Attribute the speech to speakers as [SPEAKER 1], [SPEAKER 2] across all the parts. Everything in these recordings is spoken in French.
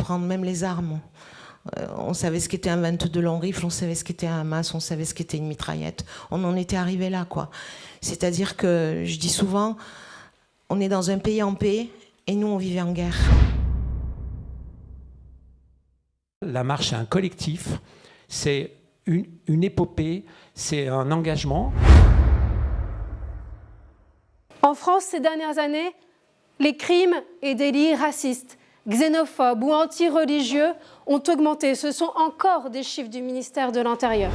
[SPEAKER 1] comprendre même les armes. On savait ce qu'était un 22 long rifle, on savait ce qu'était un Hamas, on savait ce qu'était une mitraillette. On en était arrivé là, quoi. C'est-à-dire que, je dis souvent, on est dans un pays en paix et nous, on vivait en guerre.
[SPEAKER 2] La marche, c'est un collectif, c'est une épopée, c'est un engagement.
[SPEAKER 3] En France, ces dernières années, les crimes et délits racistes, xénophobes ou anti-religieux ont augmenté. Ce sont encore des chiffres du ministère de l'Intérieur.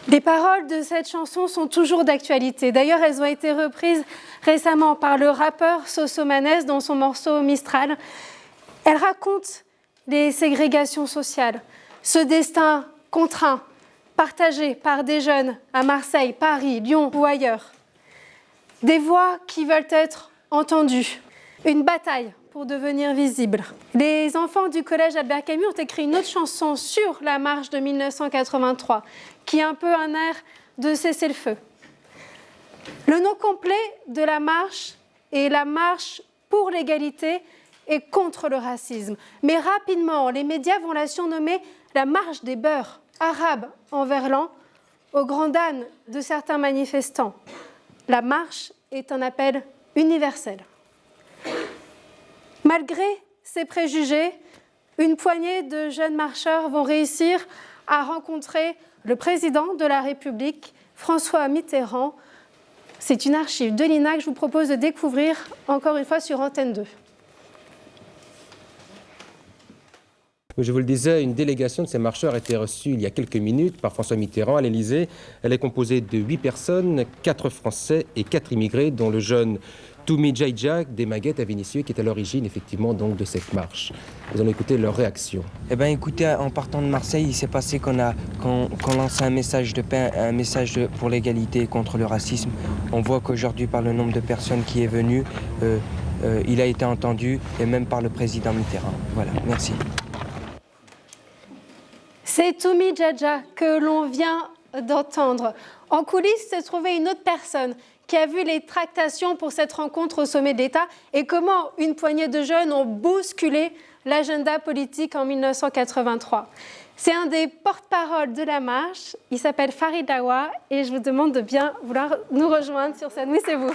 [SPEAKER 3] Les paroles de cette chanson sont toujours d'actualité. D'ailleurs, elles ont été reprises récemment par le rappeur Sosomanes dans son morceau Mistral. Elles racontent les ségrégations sociales, ce destin contraint, partagé par des jeunes à Marseille, Paris, Lyon ou ailleurs. Des voix qui veulent être entendues. Une bataille pour devenir visibles. Les enfants du collège Albert Camus ont écrit une autre chanson sur la marche de 1983, qui est un peu un air de cessez-le-feu. Le nom complet de la marche est la marche pour l'égalité et contre le racisme. Mais rapidement, les médias vont la surnommer la marche des beurs, arabes en verlan, au grand âne de certains manifestants. La marche est un appel universel. Malgré ces préjugés, une poignée de jeunes marcheurs vont réussir à rencontrer le président de la République, François Mitterrand. C'est une archive de l'INA que je vous propose de découvrir encore une fois sur Antenne 2.
[SPEAKER 4] Je vous le disais, une délégation de ces marcheurs a été reçue il y a quelques minutes par François Mitterrand à l'Élysée. Elle est composée de 8 personnes, 4 Français et 4 immigrés, dont le jeune Toumi Djaïdja des Maguettes à Vénissieux, qui est à l'origine effectivement donc de cette marche. Nous allons écouter leur réaction.
[SPEAKER 5] Eh bien, écoutez, en partant de Marseille, il s'est passé qu'on lance un message de paix, un message pour l'égalité et contre le racisme. On voit qu'aujourd'hui, par le nombre de personnes qui est venu, il a été entendu, et même par le président Mitterrand. Voilà, merci.
[SPEAKER 3] C'est Toumi Djaïdja que l'on vient d'entendre. En coulisses se trouvait une autre personne qui a vu les tractations pour cette rencontre au sommet de l'État et comment une poignée de jeunes ont bousculé l'agenda politique en 1983. C'est un des porte-paroles de la marche. Il s'appelle Farid Lawa et je vous demande de bien vouloir nous rejoindre sur scène. Oui, c'est vous.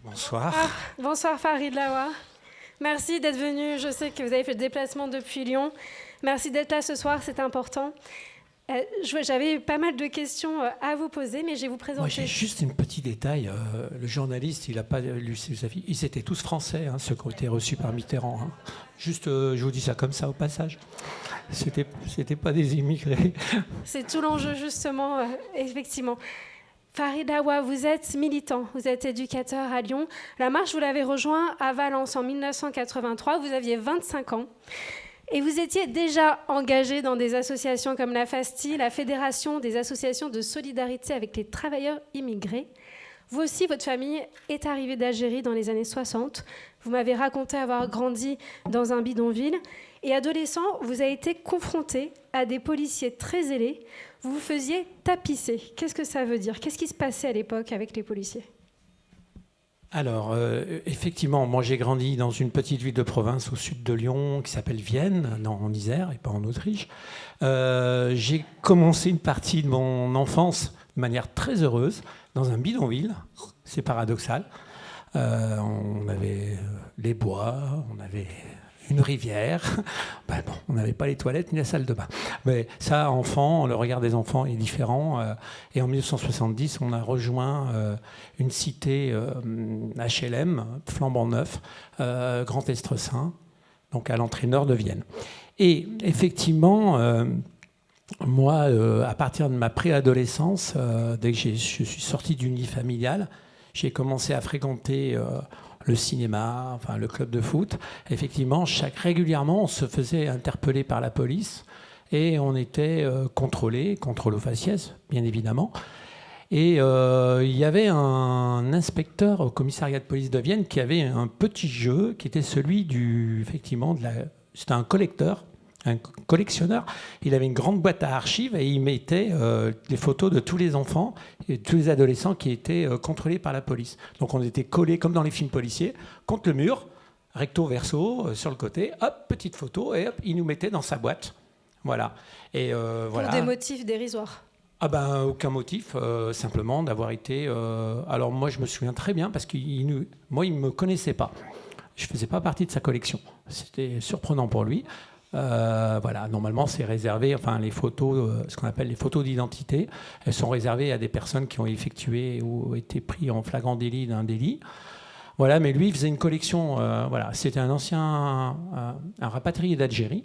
[SPEAKER 2] Bonsoir.
[SPEAKER 3] Bonsoir Farid Lawa. Merci d'être venu. Je sais que vous avez fait le déplacement depuis Lyon. Merci d'être là ce soir, c'est important. J'avais pas mal de questions à vous poser, mais je vais vous présenter.
[SPEAKER 2] Moi, j'ai juste un petit détail. Le journaliste, il n'a pas lu ses avis. Ils étaient tous français, hein, ceux qui ont été reçus par Mitterrand. Hein. Juste, je vous dis ça comme ça au passage. C'était pas des immigrés.
[SPEAKER 3] C'est tout l'enjeu, justement, effectivement. Farid Lawa, vous êtes militant, vous êtes éducateur à Lyon. La marche, vous l'avez rejoint à Valence en 1983. Vous aviez 25 ans. Et vous étiez déjà engagé dans des associations comme la FASTI, la Fédération des associations de solidarité avec les travailleurs immigrés. Vous aussi, votre famille est arrivée d'Algérie dans les années 60. Vous m'avez raconté avoir grandi dans un bidonville. Et adolescent, vous avez été confronté à des policiers très zélés. Vous vous faisiez tapisser. Qu'est-ce que ça veut dire? Qu'est-ce qui se passait à l'époque avec les policiers?
[SPEAKER 2] Alors, effectivement, moi j'ai grandi dans une petite ville de province au sud de Lyon qui s'appelle Vienne, en Isère et pas en Autriche. J'ai commencé une partie de mon enfance de manière très heureuse dans un bidonville, c'est paradoxal. On avait les bois, on avait une rivière. Ben bon, on n'avait pas les toilettes ni la salle de bain. Mais ça, enfant, le regard des enfants est différent. Et en 1970, on a rejoint une cité HLM, flambant neuf, Grand Estresin, donc à l'entrée nord de Vienne. Et effectivement, moi, à partir de ma préadolescence, dès que je suis sorti du nid familial, j'ai commencé à fréquenter le cinéma, enfin le club de foot. Effectivement, régulièrement, on se faisait interpeller par la police et on était contrôlé, contrôle au faciès, bien évidemment. Et il y avait un inspecteur au commissariat de police de Vienne qui avait un petit jeu qui était celui c'était un collectionneur. Il avait une grande boîte à archives et il mettait des photos de tous les enfants et tous les adolescents qui étaient contrôlés par la police. Donc on était collés comme dans les films policiers contre le mur, recto verso sur le côté, hop, petite photo et hop, il nous mettait dans sa boîte. Voilà. Et voilà.
[SPEAKER 3] Pour des motifs dérisoires.
[SPEAKER 2] Ah ben aucun motif, simplement d'avoir été. Alors moi je me souviens très bien parce qu'il me connaissait pas. Je faisais pas partie de sa collection. C'était surprenant pour lui. Voilà, normalement, c'est réservé, enfin, les photos, ce qu'on appelle les photos d'identité, elles sont réservées à des personnes qui ont effectué ou été pris en flagrant délit d'un délit. Voilà, mais lui, il faisait une collection, voilà, c'était un ancien, un rapatrié d'Algérie.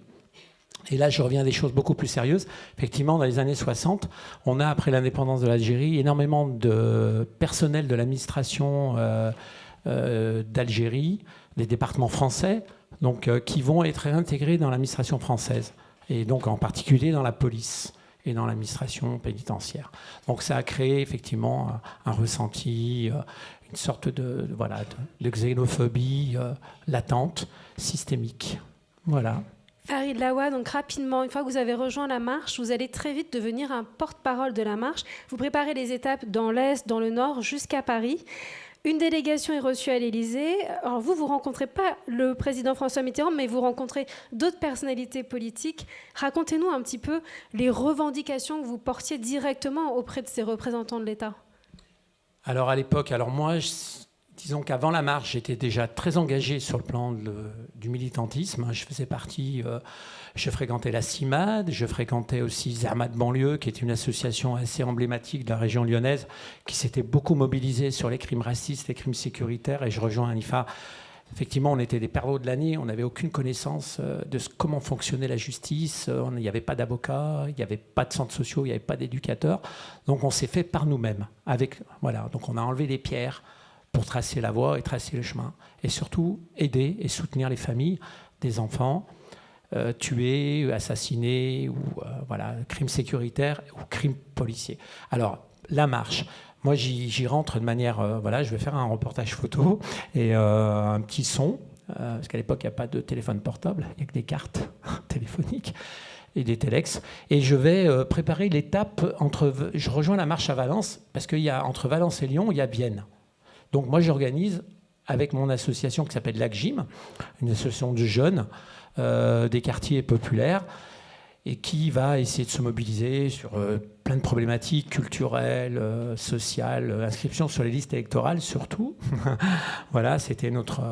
[SPEAKER 2] Et là, je reviens à des choses beaucoup plus sérieuses. Effectivement, dans les années 60, on a, après l'indépendance de l'Algérie, énormément de personnel de l'administration d'Algérie, des départements français, donc, qui vont être réintégrés dans l'administration française, et donc en particulier dans la police et dans l'administration pénitentiaire. Donc ça a créé effectivement un ressenti, une sorte de xénophobie latente, systémique. Voilà.
[SPEAKER 3] Farid Lawa, donc rapidement, une fois que vous avez rejoint la marche, vous allez très vite devenir un porte-parole de la marche. Vous préparez les étapes dans l'Est, dans le Nord, jusqu'à Paris. Une délégation est reçue à l'Élysée. Alors vous rencontrez pas le président François Mitterrand, mais vous rencontrez d'autres personnalités politiques. Racontez-nous un petit peu les revendications que vous portiez directement auprès de ces représentants de l'État.
[SPEAKER 2] Alors à l'époque, moi, disons qu'avant la marche, j'étais déjà très engagé sur le plan du militantisme. Je faisais partie, je fréquentais la CIMAD, je fréquentais aussi Zermatt Banlieue, qui est une association assez emblématique de la région lyonnaise, qui s'était beaucoup mobilisée sur les crimes racistes, les crimes sécuritaires, et je rejoins Anifa. Effectivement, on était des perdreaux de l'année, on n'avait aucune connaissance de comment fonctionnait la justice, il n'y avait pas d'avocats, il n'y avait pas de centres sociaux, il n'y avait pas d'éducateurs. Donc on s'est fait par nous-mêmes. Donc on a enlevé les pierres pour tracer la voie et tracer le chemin. Et surtout, aider et soutenir les familles des enfants tués, assassinés, ou crimes sécuritaires ou crimes policiers. Alors, la marche. Moi, j'y rentre de manière... je vais faire un reportage photo et un petit son, parce qu'à l'époque, il n'y a pas de téléphone portable, il n'y a que des cartes téléphoniques et des téléx. Et je vais préparer l'étape Je rejoins la marche à Valence, parce qu'entre Valence et Lyon, il y a Vienne. Donc moi, j'organise avec mon association qui s'appelle l'ACGIM, une association de jeunes des quartiers populaires, et qui va essayer de se mobiliser sur plein de problématiques culturelles, sociales, inscription sur les listes électorales surtout. Voilà, c'était notre...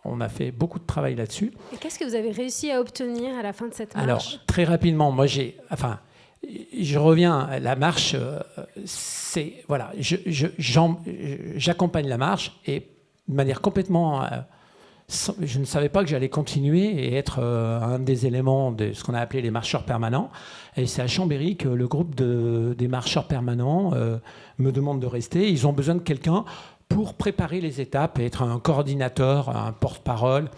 [SPEAKER 2] on a fait beaucoup de travail là-dessus.
[SPEAKER 3] Et qu'est-ce que vous avez réussi à obtenir à la fin de cette marche ?
[SPEAKER 2] Alors, très rapidement, moi je reviens à la marche, j'accompagne la marche et de manière complètement... je ne savais pas que j'allais continuer et être un des éléments de ce qu'on a appelé les marcheurs permanents. Et c'est à Chambéry que le groupe des marcheurs permanents me demande de rester. Ils ont besoin de quelqu'un pour préparer les étapes et être un coordinateur, un porte-parole.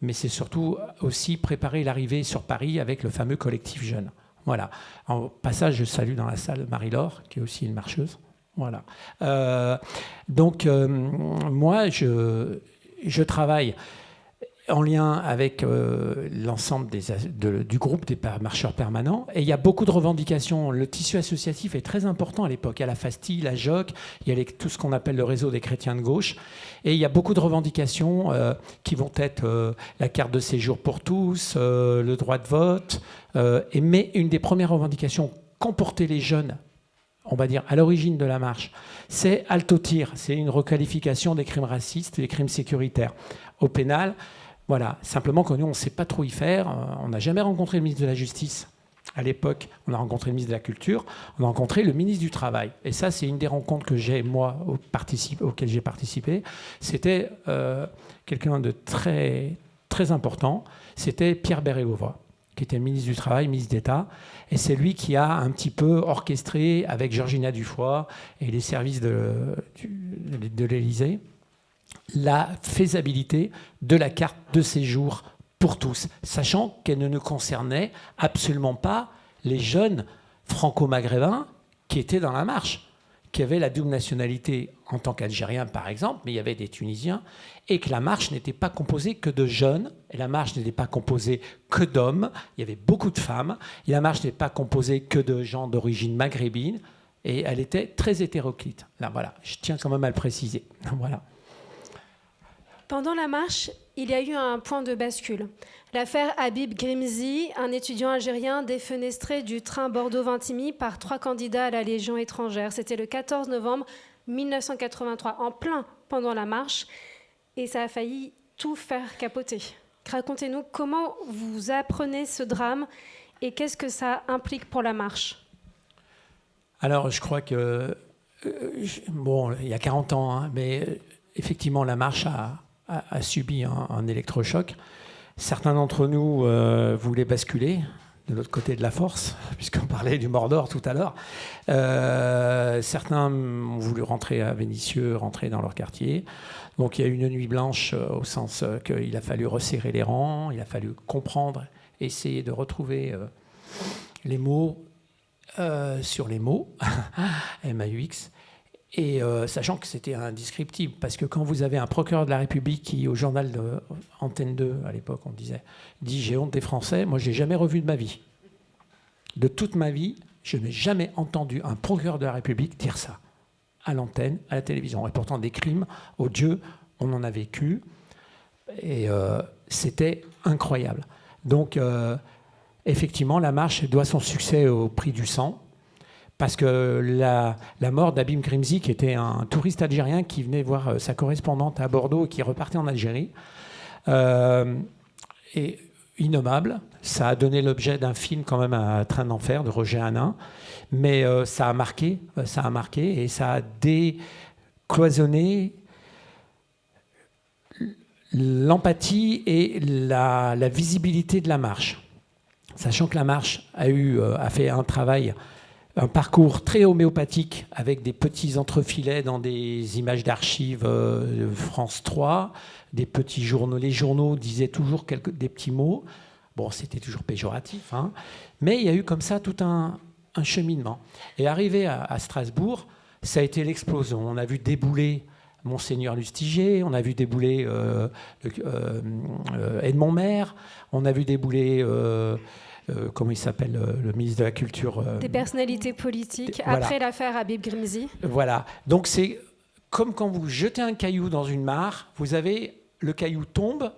[SPEAKER 2] Mais c'est surtout aussi préparer l'arrivée sur Paris avec le fameux collectif jeune. Voilà. En passage, je salue dans la salle Marie-Laure, qui est aussi une marcheuse. Voilà. Moi, je travaille en lien avec l'ensemble du groupe des marcheurs permanents. Et il y a beaucoup de revendications. Le tissu associatif est très important à l'époque. Il y a la FASTI, la JOC, il y a tout ce qu'on appelle le réseau des chrétiens de gauche. Et il y a beaucoup de revendications qui vont être la carte de séjour pour tous, le droit de vote. Mais une des premières revendications qu'ont porté les jeunes, on va dire, à l'origine de la marche, c'est Halte au tir. C'est une requalification des crimes racistes et des crimes sécuritaires. Au pénal, Voilà, simplement que nous, on ne sait pas trop y faire. On n'a jamais rencontré le ministre de la Justice. À l'époque, on a rencontré le ministre de la Culture, on a rencontré le ministre du Travail. Et ça, c'est une des rencontres que j'ai, moi, auxquelles j'ai participé. C'était quelqu'un de très, très important. C'était Pierre Bérégovoy, qui était ministre du Travail, ministre d'État. Et c'est lui qui a un petit peu orchestré, avec Georgina Dufoy et les services de l'Élysée, la faisabilité de la carte de séjour pour tous, sachant qu'elle ne concernait absolument pas les jeunes franco-maghrébins qui étaient dans la marche, qui avaient la double nationalité en tant qu'Algériens, par exemple, mais il y avait des Tunisiens, et que la marche n'était pas composée que de jeunes, et la marche n'était pas composée que d'hommes, il y avait beaucoup de femmes, et la marche n'était pas composée que de gens d'origine maghrébine, et elle était très hétéroclite. Là, voilà, je tiens quand même à le préciser. Voilà.
[SPEAKER 3] Pendant la marche, il y a eu un point de bascule. L'affaire Habib Grimzi, un étudiant algérien défenestré du train Bordeaux-Vintimille par 3 candidats à la Légion étrangère. C'était le 14 novembre 1983, en plein pendant la marche, et ça a failli tout faire capoter. Racontez-nous comment vous apprenez ce drame et qu'est-ce que ça implique pour la marche?
[SPEAKER 2] Alors, je crois que... bon, il y a 40 ans, hein, mais effectivement, la marche a subi un électrochoc. Certains d'entre nous voulaient basculer de l'autre côté de la force, puisqu'on parlait du Mordor tout à l'heure. Certains ont voulu rentrer à Vénissieux, rentrer dans leur quartier. Donc il y a eu une nuit blanche au sens qu'il a fallu resserrer les rangs, il a fallu comprendre, essayer de retrouver les mots sur les mots, MAUX. Et sachant que c'était indescriptible, parce que quand vous avez un procureur de la République qui, au journal de Antenne 2, à l'époque, on dit « J'ai honte des Français », moi, je n'ai jamais revu de ma vie. De toute ma vie, je n'ai jamais entendu un procureur de la République dire ça, à l'antenne, à la télévision. Et pourtant, des crimes, oh Dieu, on en a vécu, et c'était incroyable. Donc, effectivement, la marche doit son succès au prix du sang, parce que la mort d'Habib Grimzi, qui était un touriste algérien qui venait voir sa correspondante à Bordeaux et qui repartait en Algérie, est innommable. Ça a donné l'objet d'un film quand même, à Train d'enfer de Roger Hanin, mais ça a marqué et ça a décloisonné l'empathie et la visibilité de la marche. Sachant que la marche a fait un parcours très homéopathique avec des petits entrefilets dans des images d'archives de France 3, des petits journaux. Les journaux disaient toujours des petits mots. Bon, c'était toujours péjoratif, hein. Mais il y a eu comme ça tout un cheminement. Et arrivé à Strasbourg, ça a été l'explosion. On a vu débouler Monseigneur Lustiger, on a vu débouler Edmond Maire, on a vu débouler... comment il s'appelle, le ministre de la Culture
[SPEAKER 3] des personnalités politiques,
[SPEAKER 2] voilà.
[SPEAKER 3] Après l'affaire Habib Grimzi.
[SPEAKER 2] Voilà. Donc c'est comme quand vous jetez un caillou dans une mare, vous avez le caillou tombe,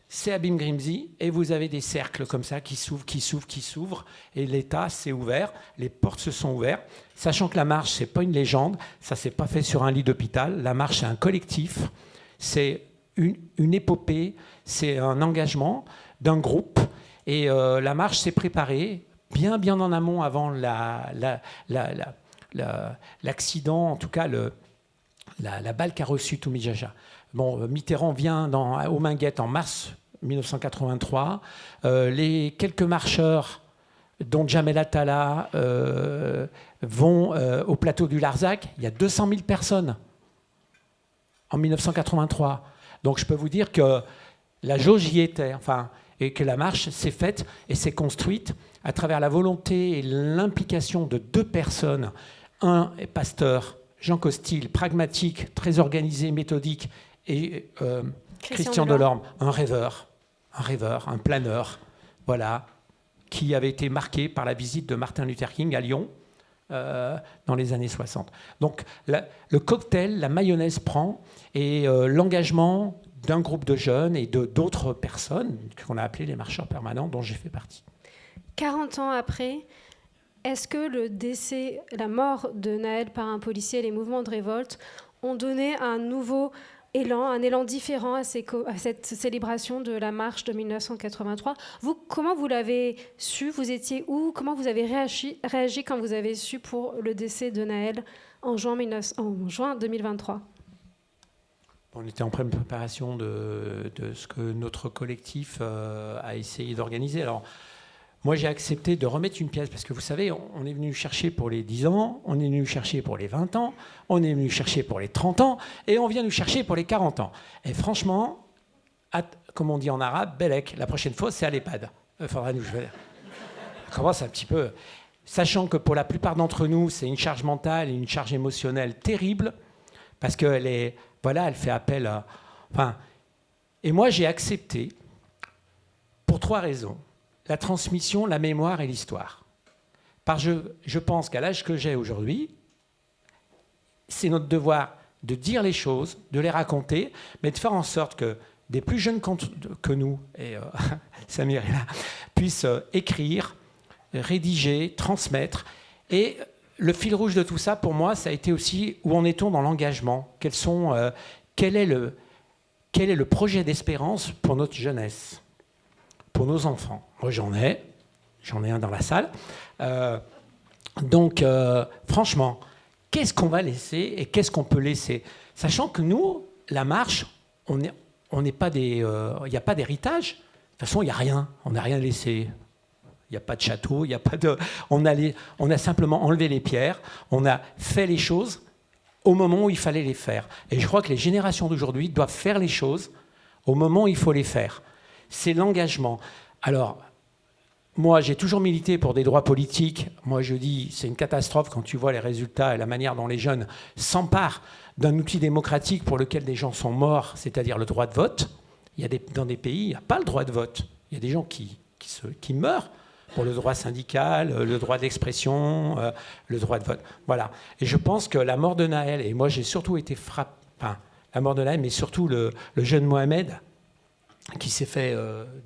[SPEAKER 2] c'est Habib Grimzi, et vous avez des cercles comme ça qui s'ouvrent, et l'État s'est ouvert, les portes se sont ouvertes, sachant que la marche, c'est pas une légende, ça s'est pas fait sur un lit d'hôpital, la marche, c'est un collectif, c'est une épopée, c'est un engagement d'un groupe. Et la marche s'est préparée bien en amont avant l'accident, en tout cas la balle qu'a reçue Toumi Jaja. Bon, Mitterrand vient aux Minguettes en mars 1983. Les quelques marcheurs, dont Jamel Attala, vont au plateau du Larzac. Il y a 200 000 personnes en 1983. Donc je peux vous dire que la jauge y était. Enfin, et que la marche s'est faite et s'est construite à travers la volonté et l'implication de 2 personnes. Un est pasteur, Jean Costil, pragmatique, très organisé, méthodique, et Christian Delorme, un rêveur, un planeur, voilà, qui avait été marqué par la visite de Martin Luther King à Lyon dans les années 60. Donc le cocktail, la mayonnaise prend, et l'engagement d'un groupe de jeunes et d'autres personnes qu'on a appelées les marcheurs permanents, dont j'ai fait partie.
[SPEAKER 3] 40 ans après, est-ce que la mort de Naël par un policier et les mouvements de révolte ont donné un nouveau élan, un élan différent à cette célébration de la marche de 1983. Vous, comment vous l'avez su? Vous étiez où? Comment vous avez réagi quand vous avez su pour le décès de Naël en juin 2023?
[SPEAKER 2] On était en pleine préparation de ce que notre collectif a essayé d'organiser. Alors, moi, j'ai accepté de remettre une pièce, parce que vous savez, on est venu chercher pour les 10 ans, on est venu chercher pour les 20 ans, on est venu chercher pour les 30 ans, et on vient nous chercher pour les 40 ans. Et franchement, comme on dit en arabe, belek, la prochaine fois, c'est à l'EHPAD. Il faudra nous... On commence un petit peu... Sachant que pour la plupart d'entre nous, c'est une charge mentale et une charge émotionnelle terrible, parce qu'elle est... Voilà, elle fait appel à... Enfin, et moi, j'ai accepté pour 3 raisons. La transmission, la mémoire et l'histoire. Parce que je pense qu'à l'âge que j'ai aujourd'hui, c'est notre devoir de dire les choses, de les raconter, mais de faire en sorte que des plus jeunes que nous, et Samir est là, puissent écrire, rédiger, transmettre. Et le fil rouge de tout ça, pour moi, ça a été aussi où en est-on dans l'engagement. Quel est le projet d'espérance pour notre jeunesse, pour nos enfants? Moi, j'en ai un dans la salle. Donc, franchement, qu'est-ce qu'on va laisser et qu'est-ce qu'on peut laisser? Sachant que nous, la marche, on n'est pas des... Il n'y a pas d'héritage. De toute façon, il n'y a rien. On n'a rien laissé. Il n'y a pas de château, il n'y a pas de... On a simplement enlevé les pierres, on a fait les choses au moment où il fallait les faire. Et je crois que les générations d'aujourd'hui doivent faire les choses au moment où il faut les faire. C'est l'engagement. Alors, moi, j'ai toujours milité pour des droits politiques. Moi, je dis, c'est une catastrophe quand tu vois les résultats et la manière dont les jeunes s'emparent d'un outil démocratique pour lequel des gens sont morts, c'est-à-dire le droit de vote. Dans des pays, il n'y a pas le droit de vote. Il y a des gens qui meurent pour le droit syndical, le droit d'expression, le droit de vote. Voilà. Et je pense que la mort de Naël, et moi j'ai surtout été frappé, enfin, la mort de Naël, mais surtout le jeune Mohamed, qui s'est fait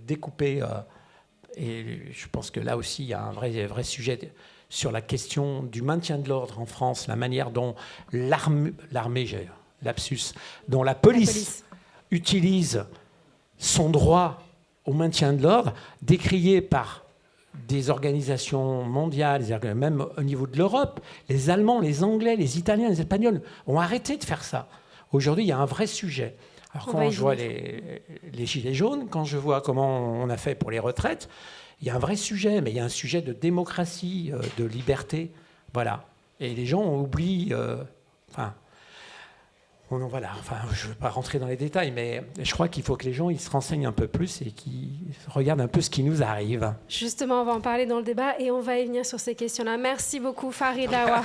[SPEAKER 2] découper. Et je pense que là aussi, il y a un vrai sujet sur la question du maintien de l'ordre en France, la manière dont l'armée, j'ai lapsus, dont la police utilise son droit au maintien de l'ordre, décrié par des organisations mondiales, même au niveau de l'Europe. Les Allemands, les Anglais, les Italiens, les Espagnols ont arrêté de faire ça. Aujourd'hui, il y a un vrai sujet. Alors quand je vois les gilets jaunes, quand je vois comment on a fait pour les retraites, il y a un vrai sujet, mais il y a un sujet de démocratie, de liberté. Voilà. Et les gens oublient... Voilà, je ne veux pas rentrer dans les détails, mais je crois qu'il faut que les gens ils se renseignent un peu plus et qu'ils regardent un peu ce qui nous arrive.
[SPEAKER 3] Justement, on va en parler dans le débat et on va y venir sur ces questions-là. Merci beaucoup, Farid Awa.